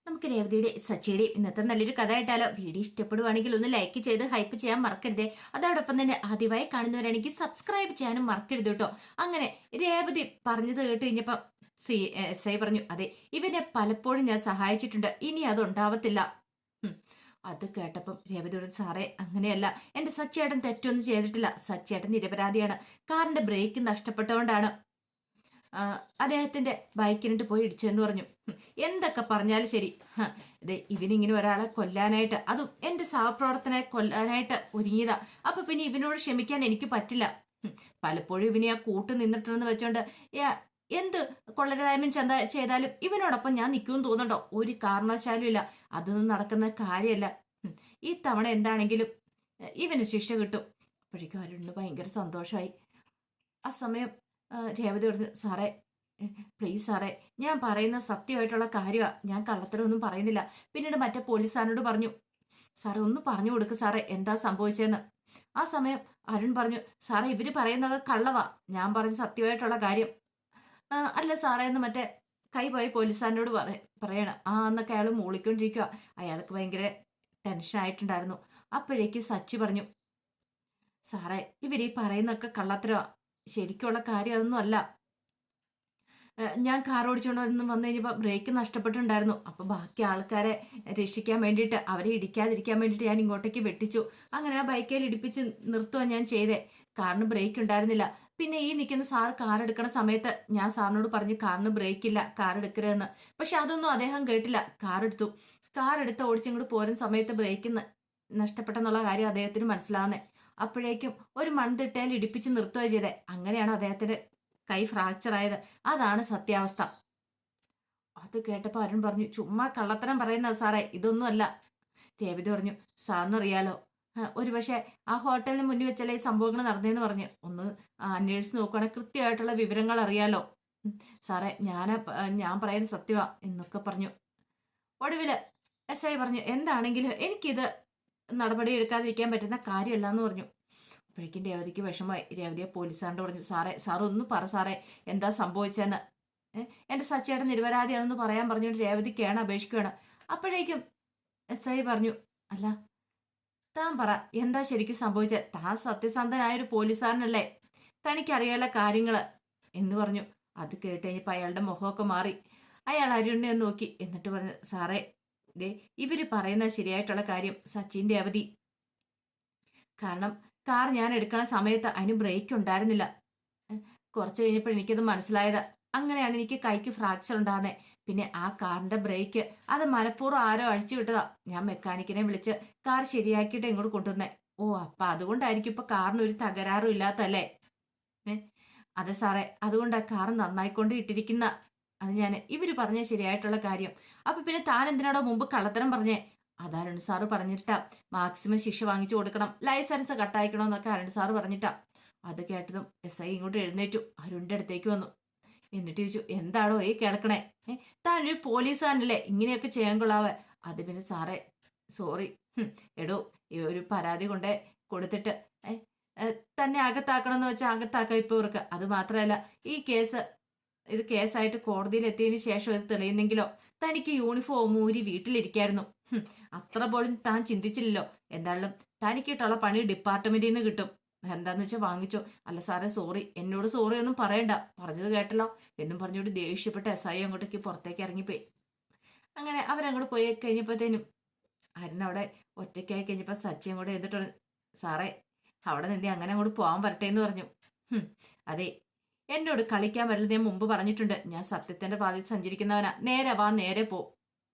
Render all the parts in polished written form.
നമുക്ക് രേവതിയുടെ സച്ചിയുടെയും ഇന്നത്തെ നല്ലൊരു കഥ ആയിട്ടാലോ. വീഡിയോ ഇഷ്ടപ്പെടുവാണെങ്കിൽ ഒന്ന് ലൈക്ക് ചെയ്ത് ഹൈപ്പ് ചെയ്യാൻ മറക്കരുതേ. അതോടൊപ്പം തന്നെ ആദ്യമായി കാണുന്നവരാണെങ്കിൽ സബ്സ്ക്രൈബ് ചെയ്യാനും മറക്കരുത് കേട്ടോ. അങ്ങനെ രേവതി പറഞ്ഞത് കേട്ട് കഴിഞ്ഞപ്പോ എസ് ഐ പറഞ്ഞു, അതെ, ഇവനെ പലപ്പോഴും ഞാൻ സഹായിച്ചിട്ടുണ്ട്, ഇനി അതുണ്ടാവത്തില്ല. ഉം. അത് കേട്ടപ്പം രേവതിയോട്, സാറേ അങ്ങനെയല്ല, എന്റെ സച്ചേട്ടൻ തെറ്റൊന്നും ചെയ്തിട്ടില്ല, സച്ചേട്ടൻ നിരപരാധിയാണ്. കാറിന്റെ ബ്രേക്ക് നഷ്ടപ്പെട്ടതുകൊണ്ടാണ് അദ്ദേഹത്തിന്റെ ബൈക്കിനിട്ട് പോയി ഇടിച്ചെന്ന് പറഞ്ഞു. എന്തൊക്കെ പറഞ്ഞാലും ശരി, ഇത് ഇവനിങ്ങനെ ഒരാളെ കൊല്ലാനായിട്ട്, അതും എന്റെ സഹപ്രവർത്തനെ കൊല്ലാനായിട്ട് ഒരുങ്ങിയതാ. അപ്പൊ പിന്നെ ഇവനോട് ക്ഷമിക്കാൻ എനിക്ക് പറ്റില്ല. പലപ്പോഴും ഇവനെ ആ കൂട്ട് നിന്നിട്ടുണ്ടെന്ന് വെച്ചോണ്ട് എന്ത് കൊള്ളരായ്മ ചെയ്താലും ഇവനോടൊപ്പം ഞാൻ നിൽക്കുമെന്ന് തോന്നുന്നുണ്ടോ? ഒരു കാരണവശാലും ഇല്ല. അതൊന്നും നടക്കുന്ന കാര്യമല്ല. ഈ തവണ എന്താണെങ്കിലും ഇവന് ശിക്ഷ കിട്ടും. അപ്പോഴേക്കും അരുണിന് ഭയങ്കര സന്തോഷമായി. ആ സമയം രേവതി പറഞ്ഞു, സാറേ പ്ലീസ് സാറേ, ഞാൻ പറയുന്ന സത്യമായിട്ടുള്ള കാര്യമാണ്, ഞാൻ കള്ളത്തരമൊന്നും പറയുന്നില്ല. പിന്നീട് മറ്റേ പോലീസുകാരനോട് പറഞ്ഞു, സാറേ ഒന്ന് പറഞ്ഞു കൊടുക്ക് സാറേ, എന്താ സംഭവിച്ചതെന്ന്. ആ സമയം അരുൺ പറഞ്ഞു, സാറേ ഇവര് പറയുന്നത് കള്ളവാ, ഞാൻ പറഞ്ഞ സത്യമായിട്ടുള്ള കാര്യം. അല്ല സാറേ എന്ന് മറ്റേ കൈ പോയി പോലീസുകാരനോട് പറയണം. എന്നൊക്കെ അയാൾ മൂളിക്കൊണ്ടിരിക്കുക. അയാൾക്ക് ഭയങ്കര ടെൻഷൻ ആയിട്ടുണ്ടായിരുന്നു. അപ്പോഴേക്ക് സച്ചി പറഞ്ഞു, സാറേ ഇവര് ഈ പറയുന്നൊക്കെ കള്ളത്തരവാ, ശരിക്കുള്ള കാര്യം അതൊന്നും അല്ല. ഞാൻ കാർ ഓടിച്ചുകൊണ്ട് വന്നു കഴിഞ്ഞപ്പോൾ ബ്രേക്ക് നഷ്ടപ്പെട്ടിട്ടുണ്ടായിരുന്നു. അപ്പൊ ബാക്കി ആൾക്കാരെ രക്ഷിക്കാൻ വേണ്ടിയിട്ട്, അവരെ ഇടിക്കാതിരിക്കാൻ വേണ്ടിയിട്ട് ഞാൻ ഇങ്ങോട്ടേക്ക് വെട്ടിച്ചു. അങ്ങനെ ആ ബൈക്കേൽ ഇടിപ്പിച്ച് നിർത്തുക ഞാൻ ചെയ്തേ. കാറിന് ബ്രേക്ക് ഉണ്ടായിരുന്നില്ല. പിന്നെ ഈ നിൽക്കുന്ന സാർ കാർ എടുക്കണ സമയത്ത് ഞാൻ സാറിനോട് പറഞ്ഞു കാറിന് ബ്രേക്ക് ഇല്ല, കാർ എടുക്കരുതെന്ന്. പക്ഷെ അതൊന്നും അദ്ദേഹം കേട്ടില്ല. കാർ എടുത്തു. കാർ എടുത്ത് ഓടിച്ചിങ്ങോട്ട് പോരുന്ന സമയത്ത് ബ്രേക്ക് നഷ്ടപ്പെട്ടെന്നുള്ള കാര്യം അദ്ദേഹത്തിന് മനസ്സിലാവുന്നേ. അപ്പോഴേക്കും ഒരു മൺതിട്ടയിൽ ഇടിപ്പിച്ച് നിർത്തുക ചെയ്തേ. അങ്ങനെയാണ് അദ്ദേഹത്തിന്റെ കൈ ഫ്രാക്ചർ ആയത്. അതാണ് സത്യാവസ്ഥ. അത് കേട്ടപ്പോൾ അരുൺ പറഞ്ഞു, ചുമ്മാ കള്ളത്തരം പറയുന്നത് സാറേ, ഇതൊന്നും അല്ല. രേവതി പറഞ്ഞു, സാറിനറിയാലോ, ഒരു പക്ഷേ ആ ഹോട്ടലിന് മുന്നിൽ വെച്ചല്ലേ ഈ സംഭവങ്ങൾ നടന്നതെന്ന് പറഞ്ഞു. ഒന്ന് അന്വേഷിച്ച് നോക്കുകയാണെങ്കിൽ കൃത്യമായിട്ടുള്ള വിവരങ്ങൾ അറിയാലോ. സാറേ ഞാൻ പറയുന്നത് സത്യമാ എന്നൊക്കെ പറഞ്ഞു. ഒടുവില് എസ് ഐ പറഞ്ഞു, എന്താണെങ്കിലും എനിക്കിത് നടപടി എടുക്കാതിരിക്കാൻ പറ്റുന്ന കാര്യമല്ല എന്ന് പറഞ്ഞു. അപ്പോഴേക്കും രേവതിക്ക് വിഷമമായി. രേവതിയെ പോലീസുകാരോട് പറഞ്ഞു, സാർ ഒന്ന് പറ സാറേ, എന്താ സംഭവിച്ചതെന്ന്. എന്റെ സച്ചേട്ടൻ നിരപരാധിയാണെന്ന് പറയാൻ പറഞ്ഞുകൊണ്ട് രേവതിക്കാണ് അപേക്ഷിക്കുകയാണ്. അപ്പോഴേക്കും എസ് ഐ പറഞ്ഞു, അല്ല താൻ പറ, എന്താ ശരിക്കും സംഭവിച്ചത്? താൻ സത്യസന്ധനായൊരു പോലീസുകാരനല്ലേ, തനിക്കറിയാല കാര്യങ്ങള് എന്ന് പറഞ്ഞു. അത് കേട്ട് കഴിഞ്ഞപ്പോൾ അയാളുടെ മുഖമൊക്കെ മാറി. അയാൾ അരുണിനെ ഒന്ന് നോക്കി, എന്നിട്ട് പറഞ്ഞു, സാറേ ദേ ഇവര് പറയുന്ന ശരിയായിട്ടുള്ള കാര്യം, സച്ചിന്റെ അവധി. കാരണം കാർ ഞാൻ എടുക്കണ സമയത്ത് അതിന് ബ്രേക്ക് ഉണ്ടായിരുന്നില്ല. കുറച്ച് കഴിഞ്ഞപ്പോൾ എനിക്കത് മനസ്സിലായത്. അങ്ങനെയാണ് എനിക്ക് കൈക്ക് ഫ്രാക്ചർ ഉണ്ടാകുന്നത്. പിന്നെ ആ കാറിന്റെ ബ്രേക്ക് അത് മനഃപൂർവ്വം ആരോ അഴിച്ചു വിട്ടതാ. ഞാൻ മെക്കാനിക്കിനെ വിളിച്ച് കാർ ശരിയാക്കിയിട്ട് ഇങ്ങോട്ട് കൊണ്ടുവന്നേ. ഓ അപ്പൊ അതുകൊണ്ടായിരിക്കും ഇപ്പൊ കാറിന് ഒരു തകരാറും ഇല്ലാത്തല്ലേ? അതെ സാറേ, അതുകൊണ്ടാ കാർ നന്നായിക്കൊണ്ട് ഇട്ടിരിക്കുന്ന. അത് ഇവര് പറഞ്ഞ ശരിയായിട്ടുള്ള കാര്യം. അപ്പൊ പിന്നെ താൻ എന്തിനാടോ മുമ്പ് കള്ളത്തരം പറഞ്ഞേ? അത് അരുൺ സാറ് പറഞ്ഞിട്ടാ, മാക്സിമം ശിക്ഷ വാങ്ങിച്ചു കൊടുക്കണം, ലൈസൻസ് കട്ടായിക്കണമെന്നൊക്കെ അരുൺ സാറ് പറഞ്ഞിട്ടാ. അത് കേട്ടതും എസ് ഐ ഇങ്ങോട്ട് എഴുന്നേറ്റു, അരുണിന്റെ അടുത്തേക്ക് വന്നു. എന്നിട്ട് ചോദിച്ചു, എന്താണോ ഈ കിടക്കണേ? താൻ ഒരു പോലീസുകാരനല്ലേ, ഇങ്ങനെയൊക്കെ ചെയ്യാൻ കൊള്ളാവേ? അത് പിന്നെ സാറേ സോറി. എടോ ഈ ഒരു പരാതി കൊണ്ടേ കൊടുത്തിട്ട് തന്നെ അകത്താക്കണമെന്ന് വെച്ചാൽ അകത്താക്കാം ഇപ്പൊ ഇവർക്ക്. അത് മാത്രമല്ല ഇത് കേസായിട്ട് കോടതിയിൽ എത്തിയതിന് ശേഷം ഇത് തെളിയുന്നെങ്കിലോ തനിക്ക് യൂണിഫോം ഊരി വീട്ടിലിരിക്കായിരുന്നു. അത്ര പോലും താൻ ചിന്തിച്ചില്ലല്ലോ. എന്തായാലും തനിക്കിട്ടുള്ള പണി ഡിപ്പാർട്ട്മെന്റിൽ നിന്ന് കിട്ടും. എന്താന്ന് വെച്ചാൽ വാങ്ങിച്ചോ. അല്ല സാറേ സോറി, എന്നോട് സോറി ഒന്നും പറയണ്ട, പറഞ്ഞത് കേട്ടല്ലോ എന്നും പറഞ്ഞോണ്ട് ദേഷ്യപ്പെട്ട എസ് ഐ അങ്ങോട്ടേക്ക് പുറത്തേക്ക് ഇറങ്ങിപ്പോയി. അങ്ങനെ അവരങ്ങോട്ട് പോയി കഴിഞ്ഞപ്പോഴത്തേനും അവിടെ ഒറ്റയ്ക്കായി കഴിഞ്ഞപ്പോ സച്ചിയും കൂടെ എഴുതിട്ട്, സാറേ അവിടെ നിന്ന് അങ്ങനെ അങ്ങോട്ട് പോകാൻ വരട്ടെ എന്ന് പറഞ്ഞു. അതെ, എന്നോട് കളിക്കാൻ വരരുത്, ഞാൻ മുമ്പ് പറഞ്ഞിട്ടുണ്ട്. ഞാൻ സത്യത്തിന്റെ പാതയിൽ സഞ്ചരിക്കുന്നവനാ. നേരെ വാ, നേരെ പോ.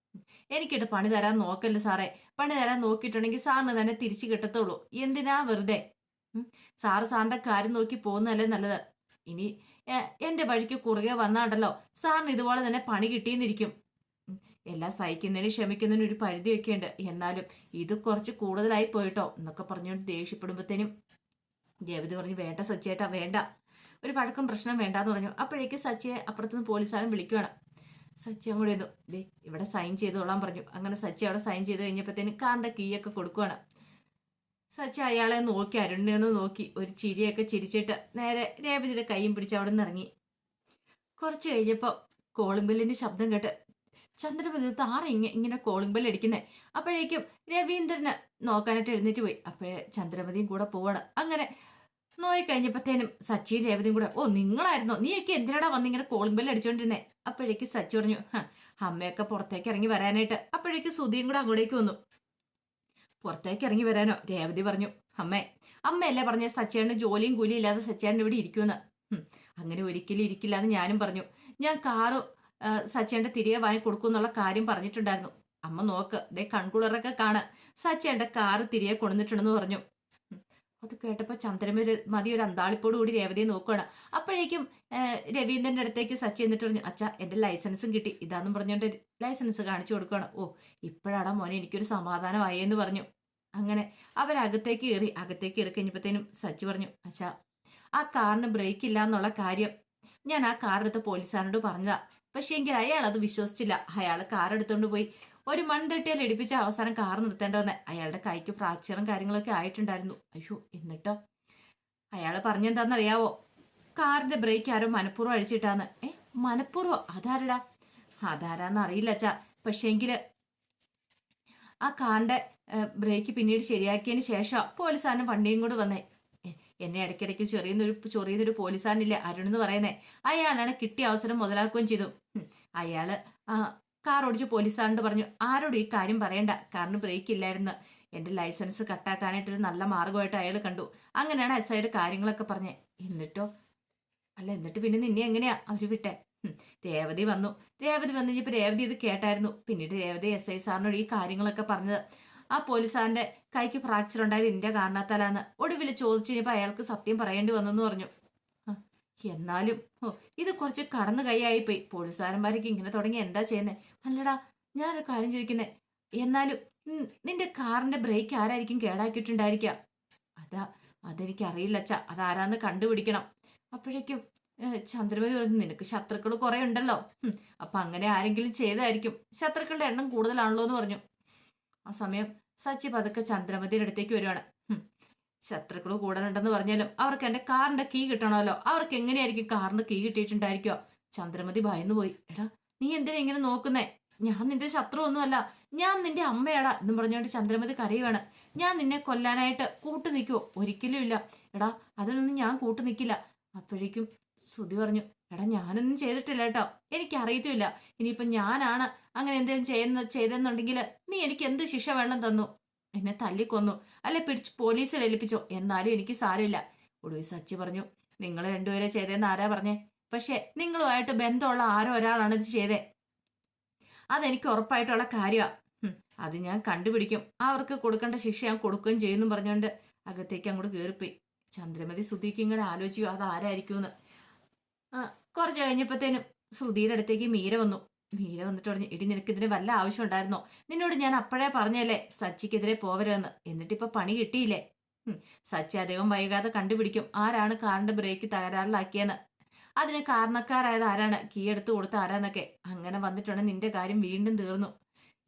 എനിക്കിട്ട് പണി തരാൻ നോക്കല്ലേ സാറേ. പണി തരാൻ നോക്കിയിട്ടുണ്ടെങ്കിൽ സാറിന് തന്നെ തിരിച്ചു കിട്ടത്തുള്ളൂ. എന്തിനാ വെറുതെ? സാറിന്റെ കാര്യം നോക്കി പോകുന്നതല്ലേ നല്ലത്. ഇനി എന്റെ വഴിക്ക് കുറുകെ വന്നാണ്ടല്ലോ സാറിന് ഇതുപോലെ തന്നെ പണി കിട്ടിയെന്നിരിക്കും. എല്ലാം സഹിക്കുന്നതിനും ക്ഷമിക്കുന്നതിനും ഒരു പരിധിയൊക്കെ ഉണ്ട്. എന്നാലും ഇത് കുറച്ച് കൂടുതലായി പോയിട്ടോ എന്നൊക്കെ പറഞ്ഞുകൊണ്ട് ദേഷ്യപ്പെടുമ്പോഴത്തേനും രേവതി പറഞ്ഞു, വേണ്ട സച്ചിയേട്ടാ വേണ്ട, ഒരു വഴക്കും പ്രശ്നം വേണ്ടാന്ന് പറഞ്ഞു. അപ്പോഴേക്ക് സച്ചിയെ അപ്പുറത്തുനിന്ന് പോലീസുകാരൻ വിളിക്കുകയാണ്. സച്ചി അങ്ങോട്ട് ചെയ്തു, ദേ ഇവിടെ സൈൻ ചെയ്തോളാൻ പറഞ്ഞു. അങ്ങനെ സച്ചി അവിടെ സൈൻ ചെയ്ത് കഴിഞ്ഞപ്പോഴത്തേനും കാറിന്റെ കീ ഒക്കെ കൊടുക്കുകയാണ്. സച്ചി അയാളെ നോക്കി, അരുണിനെ ഒന്ന് നോക്കി ഒരു ചിരിയൊക്കെ ചിരിച്ചിട്ട് നേരെ രേവതിയുടെ കൈയും പിടിച്ച് അവിടെ നിന്ന് ഇറങ്ങി. കുറച്ച് കഴിഞ്ഞപ്പോൾ കോളിംഗ് ബെല്ലിന്റെ ശബ്ദം കേട്ട് ചന്ദ്രമതി താറ ഇങ്ങനെ കോളിംഗ് ബെൽ അടിക്കുന്നേ. അപ്പോഴേക്കും രവീന്ദ്രന് നോക്കാനായിട്ട് എഴുന്നേറ്റ് പോയി. അപ്പോഴേ ചന്ദ്രമതിയും കൂടെ പോവാണ്. അങ്ങനെ നോയി കഴിഞ്ഞപ്പോഴത്തേനും സച്ചിയും രേവതിയും കൂടെ, ഓ നിങ്ങളായിരുന്നോ, നീയൊക്കെ എന്തിനാടാ വന്നിങ്ങനെ കോളിംഗ് ബെൽ അടിച്ചോണ്ടിരുന്നേ? അപ്പോഴേക്ക് സച്ചി പറഞ്ഞു, അമ്മയൊക്കെ പുറത്തേക്ക് ഇറങ്ങി വരാനായിട്ട്. അപ്പോഴേക്ക് സുധിയും കൂടെ അങ്ങോട്ടേക്ക് വന്നു. പുറത്തേക്ക് ഇറങ്ങി വരാനോ? രേവതി പറഞ്ഞു, അമ്മയല്ലേ പറഞ്ഞ സച്ചേണ്ട ജോലിയും കൂലിയും ഇല്ലാതെ സച്ചേണ്ട ഇവിടെ ഇരിക്കുമെന്ന്. അങ്ങനെ ഒരിക്കലും ഇരിക്കില്ല എന്ന് ഞാനും പറഞ്ഞു. ഞാൻ കാറ് സച്ചേണ്ട തിരികെ വാങ്ങി കൊടുക്കും എന്നുള്ള കാര്യം പറഞ്ഞിട്ടുണ്ടായിരുന്നു. അമ്മ നോക്ക്, ദേ കൺകുളറൊക്കെ കാണ, സച്ചേണ്ട കാറ് തിരികെ കൊണ്ടുവന്നിട്ടുണ്ടെന്ന് പറഞ്ഞു. അത് കേട്ടപ്പോ ചന്ദ്രമതി ഒരു അന്താളിപ്പോട് കൂടി രേവതിയെ നോക്കുകയാണ്. അപ്പോഴേക്കും രവീന്ദ്രന്റെ അടുത്തേക്ക് സച്ചി എന്നിട്ട് പറഞ്ഞു, അച്ഛാ എന്റെ ലൈസൻസും കിട്ടി, ഇതാന്നും പറഞ്ഞോണ്ട് ലൈസൻസ് കാണിച്ചു കൊടുക്കുകയാണ്. ഓ ഇപ്പോഴാടാ മോനെ എനിക്കൊരു സമാധാനമായെന്ന് പറഞ്ഞു. അങ്ങനെ അവരകത്തേക്ക് കയറി കഴിഞ്ഞപ്പോഴത്തേനും സച്ചി പറഞ്ഞു, അച്ഛാ ആ കാറിന് ബ്രേക്ക് ഇല്ല എന്നുള്ള കാര്യം ഞാൻ ആ കാർ എടുത്ത പോലീസുകാരനോട് പറഞ്ഞതാ. പക്ഷേ എങ്കിൽ അയാൾ അത് വിശ്വസിച്ചില്ല. അയാൾ കാർ എടുത്തോണ്ട് പോയി ഒരു മൺതട്ടിയാൽ ഇടിപ്പിച്ച അവസാനം കാർ നിർത്തേണ്ടതെന്ന്. അയാളുടെ കൈക്ക് ഫ്രാക്ചറും കാര്യങ്ങളൊക്കെ ആയിട്ടുണ്ടായിരുന്നു. അയ്യോ എന്നിട്ടോ അയാൾ പറഞ്ഞെന്താണെന്നറിയാവോ? കാറിന്റെ ബ്രേക്ക് ആരോ മനഃപൂർവ്വം അഴിച്ചിട്ടാന്ന്. മനഃപൂർവ്വം? അതാരടാ? അതാരാന്ന് അറിയില്ല അച്ഛാ. പക്ഷേ എങ്കില് ആ കാറിന്റെ ബ്രേക്ക് പിന്നീട് ശരിയാക്കിയതിന് ശേഷം പോലീസുകാരനും വണ്ടിയും കൂടെ വന്നേ. എന്നെ ഇടയ്ക്കിടയ്ക്ക് ചൊറിയുന്നൊരു പോലീസുകാരനില്ലേ അരുൺ എന്ന് പറയുന്നേ, അയാളാണ് കിട്ടിയ അവസരം മുതലാക്കുകയും ചെയ്തു. അയാള് കാർ ഓടിച്ച് പോലീസുകാരനോട് പറഞ്ഞു, ആരോടും ഈ കാര്യം പറയണ്ട, കാറിന് ബ്രേക്ക് ഇല്ലായിരുന്നു, എന്റെ ലൈസൻസ് കട്ടാക്കാനായിട്ടൊരു നല്ല മാർഗമായിട്ട് അയാൾ കണ്ടു. അങ്ങനെയാണ് എസ്ഐയുടെ കാര്യങ്ങളൊക്കെ പറഞ്ഞേ. എന്നിട്ട് പിന്നെ നിന്നെ എങ്ങനെയാ അവര് വിട്ടെ? രേവതി വന്നു കഴിഞ്ഞപ്പോ രേവതി ഇത് കേട്ടായിരുന്നു. പിന്നീട് രേവതി SI സാറിനോട് ഈ കാര്യങ്ങളൊക്കെ പറഞ്ഞത്. ആ പോലീസുകാരന്റെ കൈക്ക് ഫ്രാക്ചർ ഉണ്ടായത് എന്റെ കാരണത്താലാന്ന് ഒടുവിൽ ചോദിച്ചു കഴിഞ്ഞപ്പോ അയാൾക്ക് സത്യം പറയേണ്ടി വന്നെന്ന് പറഞ്ഞു. എന്നാലും ഇത് കുറച്ച് കടന്നു കൈയായിപ്പോയി. പോലീസുകാരന്മാരൊക്കെ ഇങ്ങനെ തുടങ്ങി എന്താ ചെയ്യുന്നേ? അല്ലടാ ഞാനൊരു കാര്യം ചോദിക്കുന്നേ, എന്നാലും നിന്റെ കാറിന്റെ ബ്രേക്ക് ആരായിരിക്കും കേടാക്കിയിട്ടുണ്ടായിരിക്കുക? അതെനിക്ക് അറിയില്ല അച്ഛാ, അതാരാന്ന് കണ്ടുപിടിക്കണം. അപ്പോഴേക്കും ചന്ദ്രമതി പറഞ്ഞു, നിനക്ക് ശത്രുക്കൾ കുറെ ഉണ്ടല്ലോ, അപ്പൊ അങ്ങനെ ആരെങ്കിലും ചെയ്തായിരിക്കും, ശത്രുക്കളുടെ എണ്ണം കൂടുതലാണല്ലോ എന്ന് പറഞ്ഞു. ആ സമയം സച്ചി പതുക്കെ ചന്ദ്രമതിയുടെ അടുത്തേക്ക് വരുവാണ്. ശത്രുക്കൾ കൂടുതലുണ്ടെന്ന് പറഞ്ഞാലും അവർക്ക് എന്റെ കാറിന്റെ കീ കിട്ടണമല്ലോ, അവർക്ക് എങ്ങനെയായിരിക്കും കാറിന്റെ കീ കിട്ടിയിട്ടുണ്ടായിരിക്കോ? ചന്ദ്രമതി ഭയന്നു പോയി. എടാ നീ എന്തിനാ ഇങ്ങനെ നോക്കുന്നേ? ഞാൻ നിന്റെ ശത്രു ഒന്നുമല്ല, ഞാൻ നിന്റെ അമ്മയാടാ എന്നും പറഞ്ഞുകൊണ്ട് ചന്ദ്രമതി കരയുവാണ്. ഞാൻ നിന്നെ കൊല്ലാനായിട്ട് കൂട്ടു നിൽക്കുവോ? ഒരിക്കലും ഇല്ല. എടാ അതിനൊന്നും ഞാൻ കൂട്ടു നിൽക്കില്ല. അപ്പോഴേക്കും ശ്രുതി പറഞ്ഞു, എടാ ഞാനൊന്നും ചെയ്തിട്ടില്ല കേട്ടോ, എനിക്ക് അറിയത്തില്ല. ഇനിയിപ്പൊ ഞാനാണ് അങ്ങനെ എന്തെങ്കിലും ചെയ്തെന്നുണ്ടെങ്കിൽ നീ എനിക്ക് എന്ത് ശിക്ഷ വേണം തന്നു? എന്നെ തല്ലിക്കൊന്നു, അല്ലെ പിടിച്ച് പോലീസിൽ ഏൽപ്പിച്ചോ, എന്നാലും എനിക്ക് സാരമില്ല. ഒടുവിൽ സച്ചി പറഞ്ഞു, നിങ്ങൾ രണ്ടുപേരെ ചെയ്തേന്ന് ആരാ പറഞ്ഞേ? പക്ഷെ നിങ്ങളുമായിട്ട് ബന്ധമുള്ള ആരോ ഒരാളാണ് ഇത് ചെയ്തേ, അതെനിക്ക് ഉറപ്പായിട്ടുള്ള കാര്യമാണ്. അത് ഞാൻ കണ്ടുപിടിക്കും, അവർക്ക് കൊടുക്കേണ്ട ശിക്ഷ ഞാൻ കൊടുക്കുകയും ചെയ്യുന്നു പറഞ്ഞുകൊണ്ട് അകത്തേക്ക് അങ്ങോട്ട് കയറിപ്പോയി. ചന്ദ്രമതി ശ്രുതിക്ക് ഇങ്ങനെ ആലോചിച്ചു അത് ആരായിരിക്കുമെന്ന്. കുറച്ച് കഴിഞ്ഞപ്പോഴത്തേനും ശ്രുതിയുടെ അടുത്തേക്ക് മീര വന്നിട്ട് പറഞ്ഞു, ഇടി നിനക്ക് ഇതിന് വല്ല ആവശ്യം ഉണ്ടായിരുന്നോ? നിന്നോട് ഞാൻ അപ്പോഴേ പറഞ്ഞല്ലേ സച്ചിക്കെതിരെ പോവരുമെന്ന്, എന്നിട്ടിപ്പൊ പണി കിട്ടിയില്ലേ? സച്ചി അധികം വൈകാതെ കണ്ടുപിടിക്കും ആരാണ് കാറിന്റെ ബ്രേക്ക് തകരാറിലാക്കിയെന്ന്. അതിന് കാരണക്കാരായത് ആരാണ്, കീ എടുത്തു കൊടുത്ത ആരാന്നൊക്കെ. അങ്ങനെ വന്നിട്ടുണ്ടെങ്കിൽ നിന്റെ കാര്യം വീണ്ടും തീർന്നു.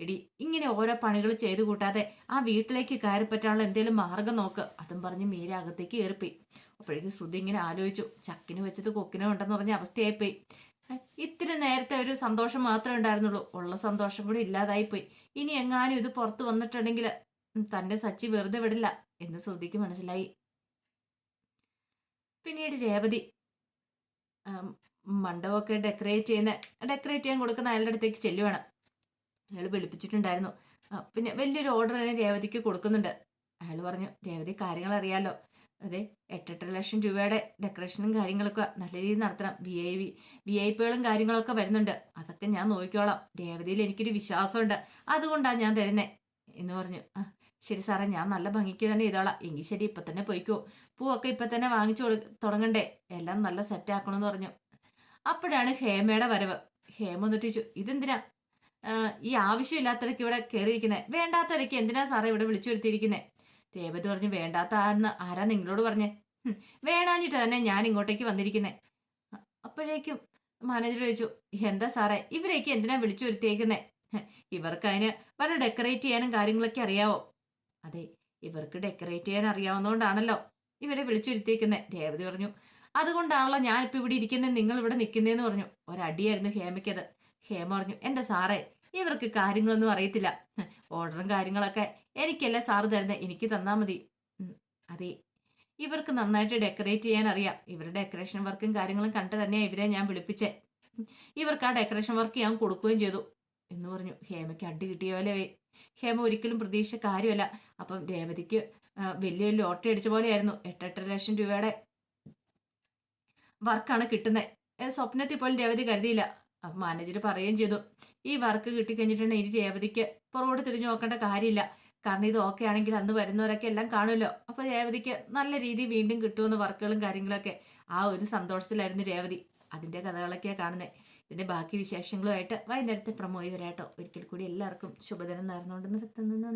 ഇടി ഇങ്ങനെ ഓരോ പണികൾ ചെയ്തു കൂട്ടാതെ ആ വീട്ടിലേക്ക് കയറിപ്പറ്റാനുള്ള എന്തെങ്കിലും മാർഗം നോക്ക്. അതും പറഞ്ഞ് മീര അകത്തേക്ക് കയറിപ്പോയി. അപ്പോഴേക്കും ശ്രുതി ഇങ്ങനെ ആലോചിച്ചു, ചക്കിന് വെച്ചത് കൊക്കിനും ഉണ്ടെന്ന് പറഞ്ഞ അവസ്ഥയായിപ്പോയി. ഇത്തിരി നേരത്തെ ഒരു സന്തോഷം മാത്രമേ ഉണ്ടായിരുന്നുള്ളൂ, ഉള്ള സന്തോഷം കൂടി ഇല്ലാതായിപ്പോയി. ഇനി എങ്ങാനും ഇത് പുറത്തു വന്നിട്ടുണ്ടെങ്കിൽ തന്റെ സച്ചി വെറുതെ വിടില്ല എന്ന് ശ്രുതിക്ക് മനസ്സിലായി. പിന്നീട് രേവതി മണ്ഡപമൊക്കെ ഡെക്കറേറ്റ് ചെയ്യാൻ കൊടുക്കുന്ന അയാളുടെ അടുത്തേക്ക് ചെല്ലുവാണ്. അയാൾ വിളിപ്പിച്ചിട്ടുണ്ടായിരുന്നു. പിന്നെ വലിയൊരു ഓർഡർ തന്നെ രേവതിക്ക് കൊടുക്കുന്നുണ്ട്. അയാൾ പറഞ്ഞു, രേവതി കാര്യങ്ങൾ അറിയാലോ, അതെ 8-8 ലക്ഷം രൂപയുടെ ഡെക്കറേഷനും കാര്യങ്ങളൊക്കെ നല്ല രീതിയിൽ നടത്തണം. VIP കാര്യങ്ങളൊക്കെ വരുന്നുണ്ട്, അതൊക്കെ ഞാൻ നോക്കിക്കോളാം. രേവതിയിൽ എനിക്കൊരു വിശ്വാസമുണ്ട്, അതുകൊണ്ടാണ് ഞാൻ തരുന്നേ എന്ന് പറഞ്ഞു. ശരി സാറേ, ഞാൻ നല്ല ഭംഗിക്ക് തന്നെ ചെയ്തോളാം. എങ്കിൽ ശരി, ഇപ്പൊ തന്നെ പോയിക്കോ, പൂവൊക്കെ ഇപ്പൊ തന്നെ വാങ്ങിച്ചു തുടങ്ങണ്ടേ, എല്ലാം നല്ല സെറ്റ് ആക്കണമെന്ന് പറഞ്ഞു. അപ്പോഴാണ് ഹേമയുടെ വരവ്. ഹേമ എന്നിട്ട് ചോദിച്ചു, ഇതെന്തിനാ ഈ ആവശ്യമില്ലാത്തവരൊക്കെ ഇവിടെ കയറിയിരിക്കുന്നത്? വേണ്ടാത്തവരൊക്കെ എന്തിനാ സാറേ ഇവിടെ വിളിച്ചു വരുത്തിയിരിക്കുന്നത്? രേവതി പറഞ്ഞു, വേണ്ടാത്ത ആരാ നിങ്ങളോട് പറഞ്ഞേ? വേണാഞ്ഞിട്ട് തന്നെ ഞാൻ ഇങ്ങോട്ടേക്ക് വന്നിരിക്കുന്നേ. അപ്പോഴേക്കും മാനേജർ ചോദിച്ചു, എന്താ സാറേ ഇവരെയൊക്കെ എന്തിനാ വിളിച്ചു വരുത്തിയേക്കുന്നേ? ഇവർക്ക് അതിന് വല്ല ഡെക്കറേറ്റ് ചെയ്യാനും കാര്യങ്ങളൊക്കെ അറിയാവോ? അതെ, ഇവർക്ക് ഡെക്കറേറ്റ് ചെയ്യാൻ അറിയാവുന്നതുകൊണ്ടാണല്ലോ ഇവരെ വിളിച്ചു വരുത്തിയേക്കുന്നത്. രേവതി പറഞ്ഞു, അതുകൊണ്ടാണല്ലോ ഞാനിപ്പോൾ ഇവിടെ ഇരിക്കുന്നത്, നിങ്ങൾ ഇവിടെ നിൽക്കുന്നതെന്ന് പറഞ്ഞു. ഒരടിയായിരുന്നു ഹേമയ്ക്കത്. ഹേമ പറഞ്ഞു, എന്റെ സാറേ ഇവർക്ക് കാര്യങ്ങളൊന്നും അറിയത്തില്ല. ഓർഡറും കാര്യങ്ങളൊക്കെ എനിക്കല്ല സാറ് തരുന്നത്, എനിക്ക് തന്നാ മതി. അതെ, ഇവർക്ക് നന്നായിട്ട് ഡെക്കറേറ്റ് ചെയ്യാൻ അറിയാം. ഇവരുടെ ഡെക്കറേഷൻ വർക്കും കാര്യങ്ങളും കണ്ട് തന്നെയാണ് ഇവരെ ഞാൻ വിളിപ്പിച്ചേ. ഇവർക്ക് ആ ഡെക്കറേഷൻ വർക്ക് ഞാൻ കൊടുക്കുകയും ചെയ്തു എന്ന് പറഞ്ഞു. ഹേമയ്ക്ക് അടി കിട്ടിയ പോലെ ഹേമ ഒരിക്കലും പ്രതീക്ഷിച്ച കാര്യമല്ല. അപ്പം രേവതിക്ക് വലിയൊരു ലോട്ടറി അടിച്ച പോലെയായിരുന്നു. 8-8 ലക്ഷം രൂപയുടെ വർക്കാണ് കിട്ടുന്നത്. സ്വപ്നത്തിൽ പോലും രേവതി കരുതിയില്ല. അപ്പൊ മാനേജർ പറയുകയും ചെയ്തു, ഈ വർക്ക് കിട്ടിക്കഴിഞ്ഞിട്ടുണ്ടെങ്കിൽ ഇനി രേവതിക്ക് പുറകോട്ട് തിരിഞ്ഞു നോക്കേണ്ട കാര്യമില്ല. കാരണം ഇത് ഓക്കെ ആണെങ്കിൽ അന്ന് വരുന്നവരൊക്കെ എല്ലാം കാണുമല്ലോ. അപ്പൊ രേവതിക്ക് നല്ല രീതിയിൽ വീണ്ടും കിട്ടുമെന്ന് വർക്കുകളും കാര്യങ്ങളൊക്കെ. ആ ഒരു സന്തോഷത്തിലായിരുന്നു രേവതി. അതിന്റെ കഥകളൊക്കെയാണ് കാണുന്നത്. ഇതിന്റെ ബാക്കി വിശേഷങ്ങളുമായിട്ട് വൈകുന്നേരത്തെ പ്രമോയി വരാട്ടോ. ഒരിക്കൽ കൂടി എല്ലാവർക്കും ശുഭദിനം നേർന്നുകൊണ്ട് നിർത്തുന്നു.